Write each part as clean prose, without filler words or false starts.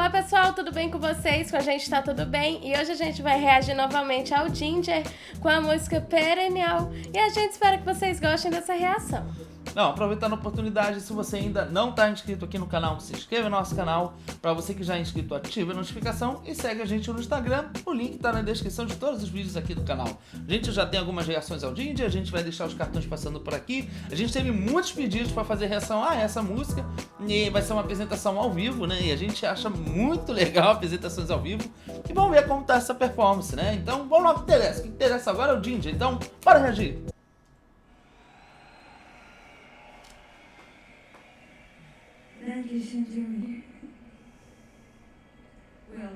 Fala pessoal, tudo bem com vocês? Com a gente tá tudo bem? E hoje a gente vai reagir novamente ao Ginger com a música Perennial. E a gente espera que vocês gostem dessa reação. Não, aproveitando a oportunidade, se você ainda não está inscrito aqui no canal, se inscreva no nosso canal. Para você que já é inscrito, ative a notificação e segue a gente no Instagram. O link está na descrição de todos os vídeos aqui do canal. A gente já tem algumas reações ao Ginger, a gente vai deixar os cartões passando por aqui. A gente teve muitos pedidos para fazer reação a essa música e vai ser uma apresentação ao vivo, né? E a gente acha muito legal apresentações ao vivo. E vamos ver como tá essa performance, né? Então vamos lá, o que interessa. O que interessa agora é o Ginger, então bora reagir. Listen to me. Well,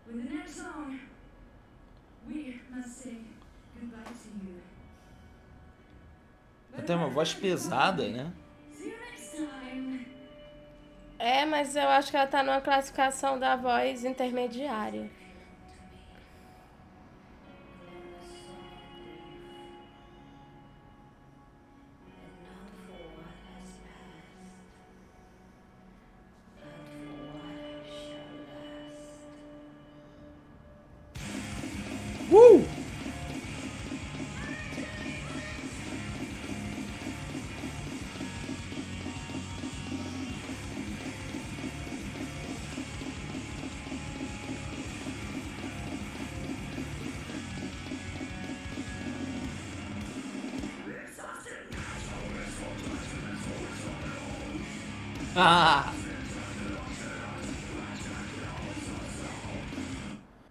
with the next song, we must say goodbye to you. Ela tem uma voz pesada, né? See you next time. É, mas eu acho que ela tá numa classificação da voz intermediária. Ah!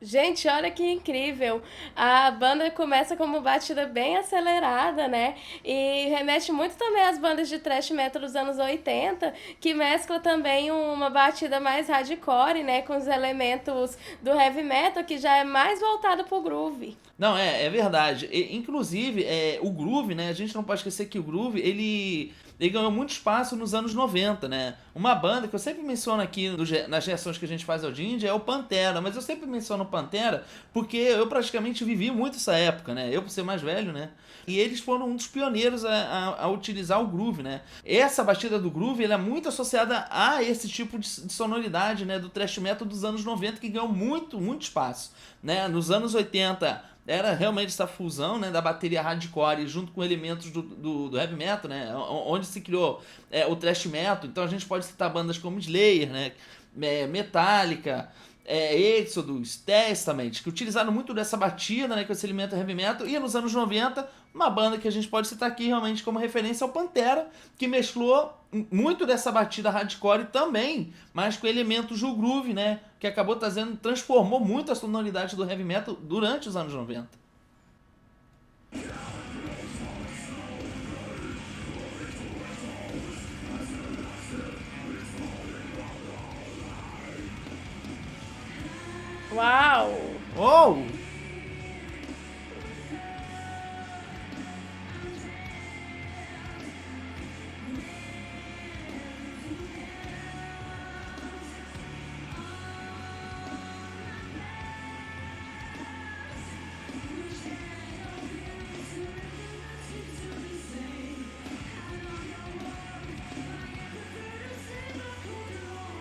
Gente, olha que incrível! A banda começa com uma batida bem acelerada, né? E remete muito também às bandas de thrash metal dos anos 80, que mescla também uma batida mais hardcore, né? Com os elementos do heavy metal, que já é mais voltado pro groove. Não, é verdade. Inclusive, o groove, né? A gente não pode esquecer que o groove, ele ganhou muito espaço nos anos 90, né? Uma banda que eu sempre menciono aqui nas reações que a gente faz ao Ginger é o Pantera, mas eu sempre menciono o Pantera porque eu praticamente vivi muito essa época, né? Eu, por ser mais velho, né? E eles foram um dos pioneiros a utilizar o groove, né? Essa batida do groove, ela é muito associada a esse tipo de sonoridade, né? Do thrash metal dos anos 90, que ganhou muito espaço, né? Nos anos 80... era realmente essa fusão, né, da bateria hardcore junto com elementos do heavy metal, né, onde se criou o thrash metal. Então a gente pode citar bandas como Slayer, né, Metallica, Exodus, Testament, que utilizaram muito dessa batida, né, com esse elemento heavy metal. E nos anos 90, uma banda que a gente pode citar aqui realmente como referência é o Pantera, que mesclou muito dessa batida hardcore também, mas com elementos do groove, né, que acabou transformou muito a sonoridade do heavy metal durante os anos 90. Uau! Oh!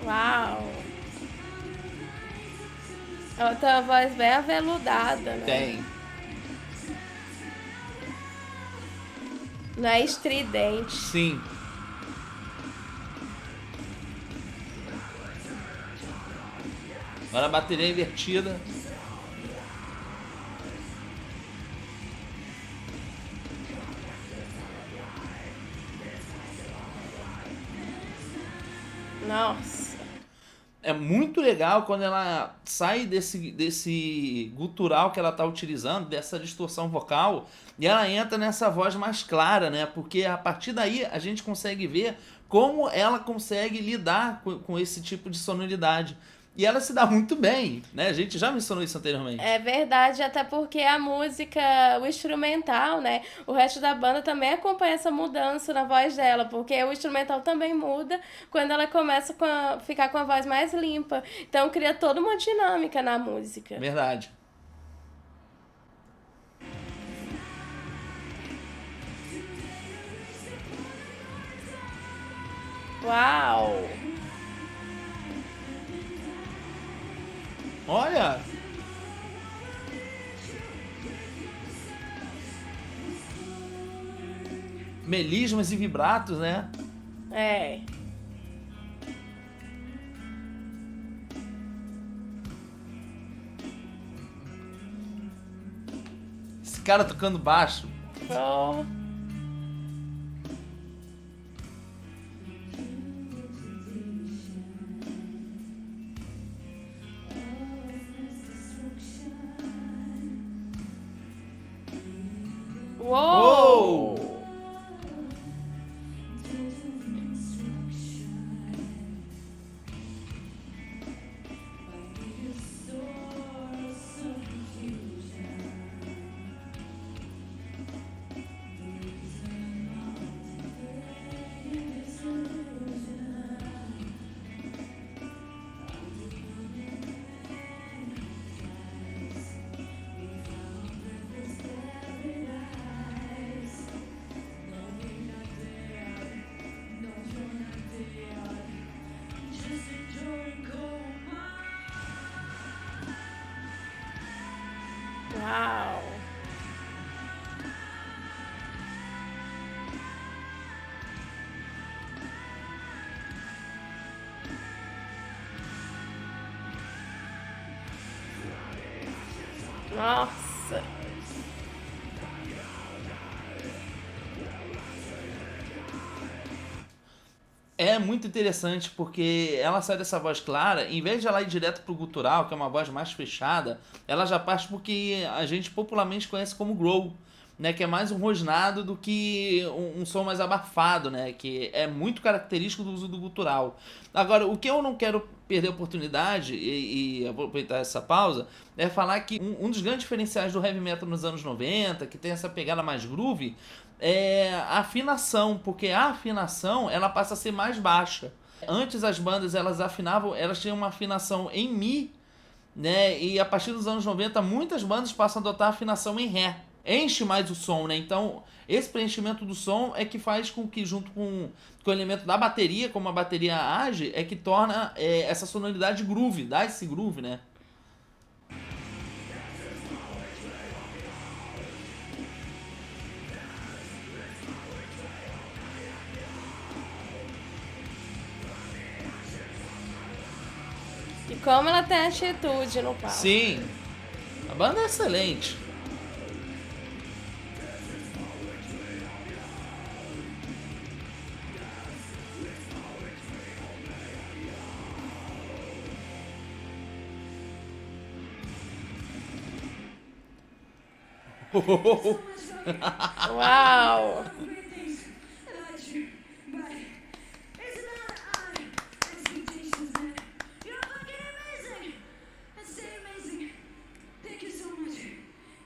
Uau! Ela tem uma voz bem aveludada, né? Tem. Não é estridente. Sim. Agora a bateria invertida. Nossa. É muito legal quando ela sai desse gutural que ela tá utilizando, dessa distorção vocal, e ela entra nessa voz mais clara, né? Porque a partir daí a gente consegue ver como ela consegue lidar com esse tipo de sonoridade. E ela se dá muito bem, né? A gente já mencionou isso anteriormente. É verdade, até porque a música, o instrumental, né? O resto da banda também acompanha essa mudança na voz dela, porque o instrumental também muda quando ela começa a ficar com a voz mais limpa. Então cria toda uma dinâmica na música. Verdade. Uau! Olha! Melismas e vibratos, né? É. Esse cara tocando baixo. Oh. Uou! Uou! Uau! Nossa! É muito interessante porque ela sai dessa voz clara, em vez de ela ir direto pro gutural, que é uma voz mais fechada, ela já parte pro que a gente popularmente conhece como growl, né, que é mais um rosnado do que um som mais abafado, né, que é muito característico do uso do gutural. Agora, o que eu não quero perder a oportunidade e aproveitar essa pausa é falar que um dos grandes diferenciais do heavy metal nos anos 90, que tem essa pegada mais groove, é a afinação, porque a afinação ela passa a ser mais baixa. Antes as bandas elas afinavam, elas tinham uma afinação em mi, né? E a partir dos anos 90 muitas bandas passam a adotar a afinação em ré. Enche mais o som, né? Então esse preenchimento do som é que faz com que, junto com o elemento da bateria, como a bateria age, é que torna essa sonoridade groove, dá esse groove, né? E como ela tem atitude no palco. Sim, a banda é excelente. Uau! Great things about you, but it's not expectations, man. You're fucking amazing. And stay amazing. Thank you so much.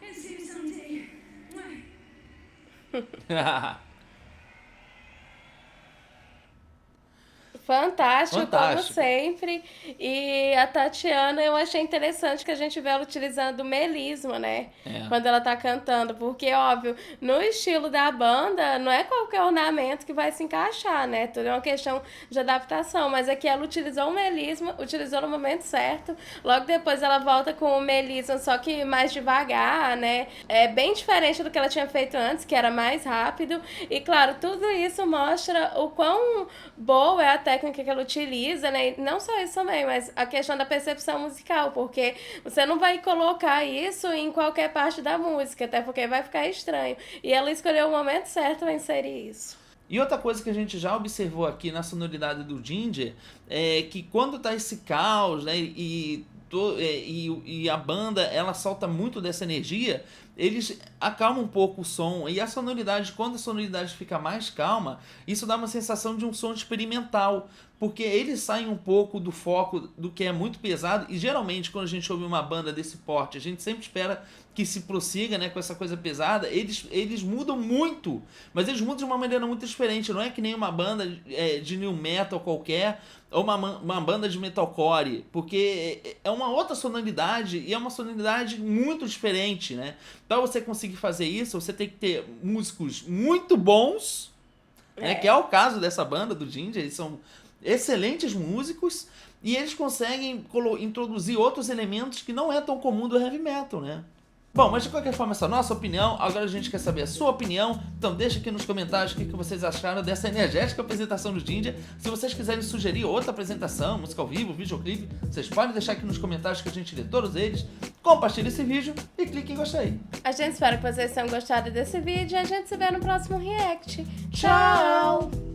And see you someday. Mwah. Fantástico, Fantástico. como sempre. E a Tatiana, eu achei interessante que a gente vê ela utilizando o melisma, né? É. Quando ela tá cantando. Porque, óbvio, no estilo da banda, não é qualquer ornamento que vai se encaixar, né? Tudo é uma questão de adaptação. Mas aqui ela utilizou o melisma, utilizou no momento certo. Logo depois ela volta com o melisma, só que mais devagar, né? É bem diferente do que ela tinha feito antes, que era mais rápido. E, claro, tudo isso mostra o quão boa é a técnica que ela utiliza, né? E não só isso também, mas a questão da percepção musical, porque você não vai colocar isso em qualquer parte da música, até porque vai ficar estranho. E ela escolheu o momento certo para inserir isso. E outra coisa que a gente já observou aqui na sonoridade do Ginger é que quando tá esse caos, né, e a banda ela solta muito dessa energia, eles acalmam um pouco o som. E a sonoridade, quando a sonoridade fica mais calma, isso dá uma sensação de um som experimental, porque eles saem um pouco do foco do que é muito pesado. E geralmente quando a gente ouve uma banda desse porte, a gente sempre espera que se prossiga, né, com essa coisa pesada. Eles mudam muito, mas eles mudam de uma maneira muito diferente. Não é que nem uma banda de new metal qualquer ou uma banda de metalcore, porque é uma outra sonoridade e é uma sonoridade muito diferente, né? Para você conseguir fazer isso, você tem que ter músicos muito bons, né? Que é o caso dessa banda do Ginger. Eles são excelentes músicos e eles conseguem introduzir outros elementos que não é tão comum do heavy metal, né? Bom, mas de qualquer forma, essa é a nossa opinião. Agora a gente quer saber a sua opinião. Então deixa aqui nos comentários o que vocês acharam dessa energética apresentação do Jinja. Se vocês quiserem sugerir outra apresentação, música ao vivo, videoclipe, vocês podem deixar aqui nos comentários que a gente lê todos eles. Compartilhe esse vídeo e clique em gostei. A gente espera que vocês tenham gostado desse vídeo e a gente se vê no próximo react. Tchau!